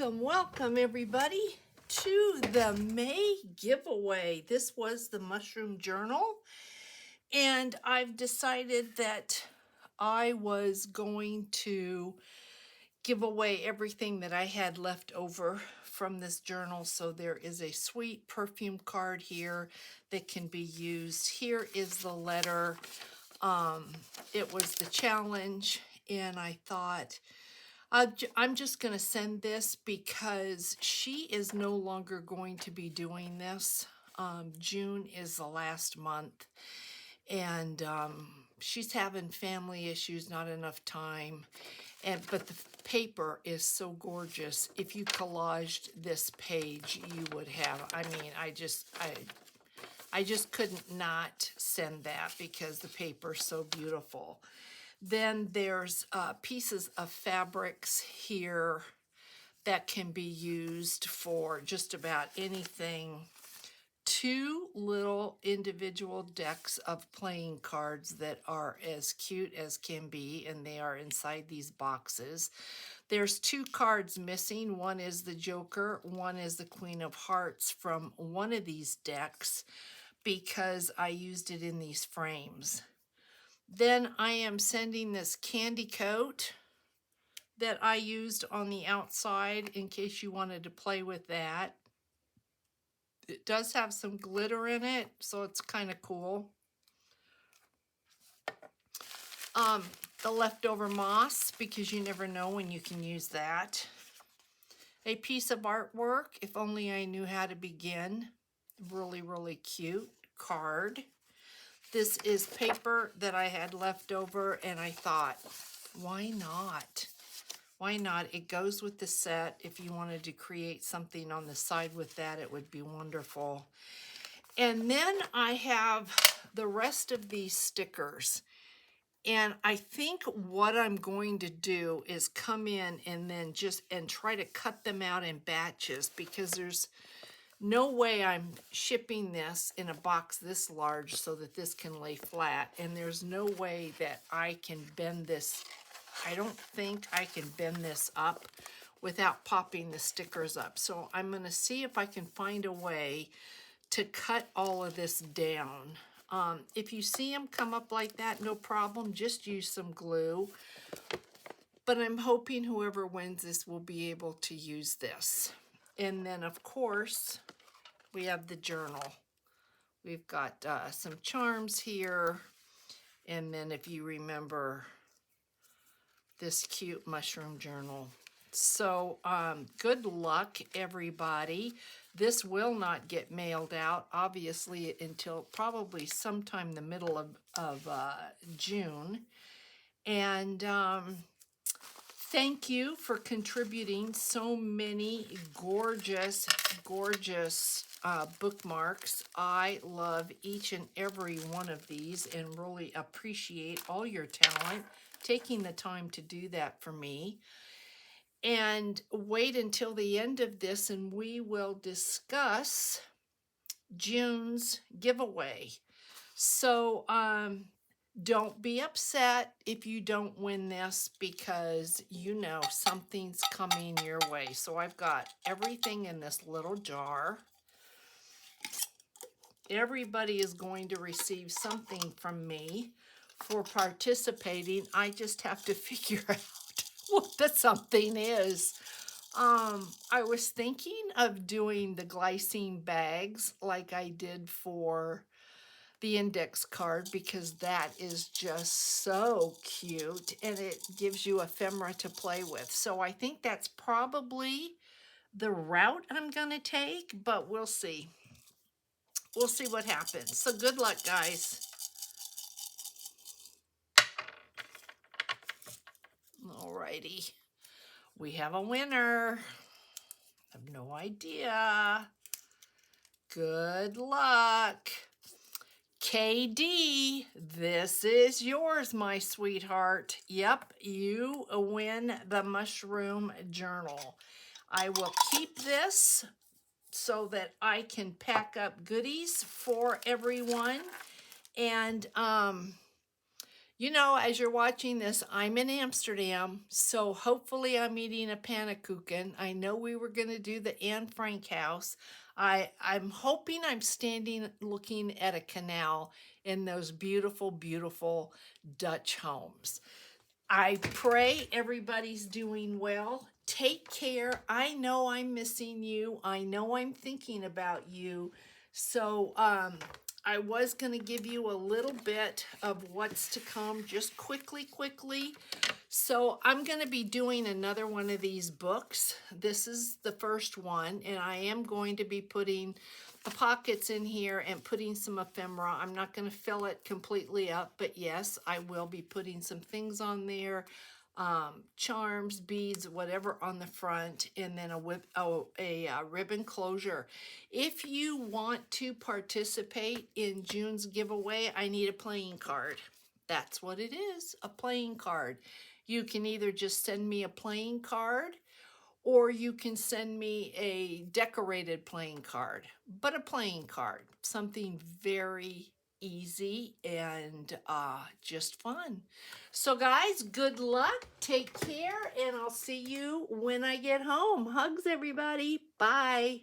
Welcome everybody to the May giveaway. This was the Mushroom Journal, and I've decided that I was going to give away everything that I had left over from this journal. So there is a sweet perfume card here that can be used. Here is the letter. It was the challenge, and I thought I'm just going to send this because she is no longer going to be doing this. June is the last month, and she's having family issues, not enough time. But the paper is so gorgeous. If you collaged this page, you would have. I mean, I just couldn't not send that because the paper is so beautiful. Then there's pieces of fabrics here that can be used for just about anything. Two little individual decks of playing cards that are as cute as can be, and they are inside these boxes. There's two cards missing. One is the Joker, one is the Queen of Hearts from one of these decks because I used it in these frames. Then I am sending this candy coat that I used on the outside in case you wanted to play with that. It does have some glitter in it, so it's kind of cool. The leftover moss, because you never know when you can use that. A piece of artwork, if only I knew how to begin. Really, really cute card. This is paper that I had left over, and I thought, why not? Why not? It goes with the set. If you wanted to create something on the side with that, it would be wonderful. And then I have the rest of these stickers. And I think what I'm going to do is come in and then try to cut them out in batches, because there's no way I'm shipping this in a box this large so that this can lay flat. And there's no way that I can bend this. I don't think I can bend this up without popping the stickers up. So I'm going to see if I can find a way to cut all of this down. If you see them come up like that, no problem. Just use some glue. But I'm hoping whoever wins this will be able to use this. And then, of course, we have the journal. We've got some charms here. And then if you remember, this cute mushroom journal. So good luck, everybody. This will not get mailed out, obviously, until probably sometime the middle of June. And thank you for contributing so many gorgeous, gorgeous bookmarks. I love each and every one of these and really appreciate all your talent taking the time to do that for me. And wait until the end of this and we will discuss June's giveaway. So don't be upset if you don't win this, because you know something's coming your way. So I've got everything in this little jar. Everybody is going to receive something from me for participating. I just have to figure out what the something is. I was thinking of doing the glycine bags like I did for the index card, because that is just so cute and it gives you ephemera to play with. So I think that's probably the route I'm going to take, but we'll see. We'll see what happens. So good luck, guys. Alrighty. We have a winner. I have no idea. Good luck. KD, this is yours, my sweetheart. Yep, you win the Mushroom Journal. I will keep this so that I can pack up goodies for everyone. And You know, as you're watching this, I'm in Amsterdam, so hopefully I'm eating a pannenkoeken. I know we were going to do the Anne Frank house. I'm hoping I'm standing looking at a canal in those beautiful, beautiful Dutch homes. I pray everybody's doing well. Take care. I know I'm missing you. I know I'm thinking about you. So, I was going to give you a little bit of what's to come just quickly. So I'm going to be doing another one of these books. This is the first one, and I am going to be putting the pockets in here and putting some ephemera. I'm not going to fill it completely up, but yes, I will be putting some things on there, charms, beads, whatever on the front, and then a ribbon closure. If you want to participate in June's giveaway, I need a playing card. That's what it is, a playing card. You can either just send me a playing card or you can send me a decorated playing card, but a playing card, something very easy and just fun. So guys, good luck, take care, and I'll see you when I get home. Hugs everybody, bye.